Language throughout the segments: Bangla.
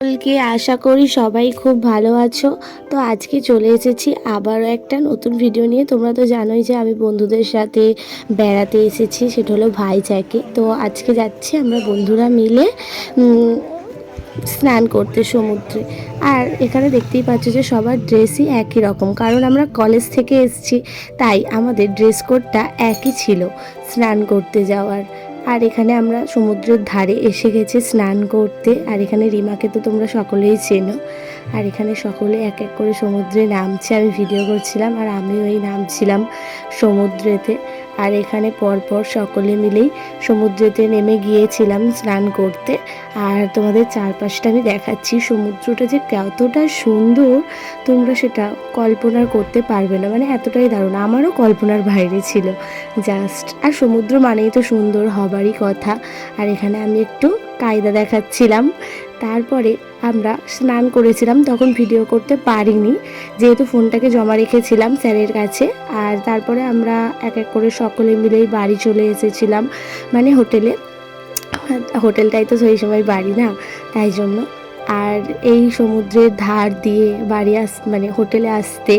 সকলকে আশা করি সবাই খুব ভালো আছো। তো আজকে চলে এসেছি আবারও একটা নতুন ভিডিও নিয়ে। তোমরা তো জানোই যে আমি বন্ধুদের সাথে বেড়াতে এসেছি, সেটা হলো ভাইজ্যাকে। তো আজকে যাচ্ছি আমরা বন্ধুরা মিলে স্নান করতে সমুদ্রে। আর এখানে দেখতেই পাচ্ছ যে সবার ড্রেসই একই রকম, কারণ আমরা কলেজ থেকে এসেছি, তাই আমাদের ড্রেস কোডটা একই ছিল স্নান করতে যাওয়ার। আর এখানে আমরা সমুদ্রের ধারে এসে গেছি স্নান করতে। আর এখানে রিমাকে তো তোমরা সকলেই চেনো। আর এখানে সকলে এক এক করে সমুদ্রে নামছে, আমি ভিডিও করছিলাম আর আমিও নামছিলাম সমুদ্রেতে। আর এখানে পরপর সকলে মিলেই সমুদ্রেতে নেমে গিয়েছিলাম স্নান করতে। আর তোমাদের চারপাশটা আমি দেখাচ্ছি, সমুদ্রটা যে কতটা সুন্দর তোমরা সেটা কল্পনা করতে পারবে না, মানে এতটাই দারুণ, আমারও কল্পনার বাইরে ছিল জাস্ট। আর সমুদ্র মানেই তো সুন্দর হবারই কথা। আর এখানে আমি একটু কায়দা দেখাচ্ছিলাম। তারপরে আমরা স্নান করেছিলাম, তখন ভিডিও করতে পারিনি যেহেতু ফোনটাকে জমা রেখেছিলাম স্যারের কাছে। আর তারপরে আমরা এক এক করে সকলে মিলেই বাড়ি চলে এসেছিলাম, মানে হোটেলটাই তো সেই সময় বাড়ি না, তাই জন্য। আর এই সমুদ্রের ধার দিয়ে মানে হোটেলে আসতে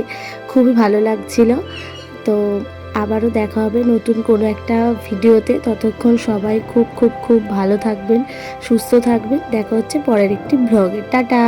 খুবই ভালো লাগছিল। তো আবারও দেখা হবে নতুন কোনো একটা ভিডিওতে। ততক্ষণ সবাই খুব খুব খুব ভালো থাকবেন, সুস্থ থাকবেন। দেখা হচ্ছে পরের একটি ব্লগে। টাটা।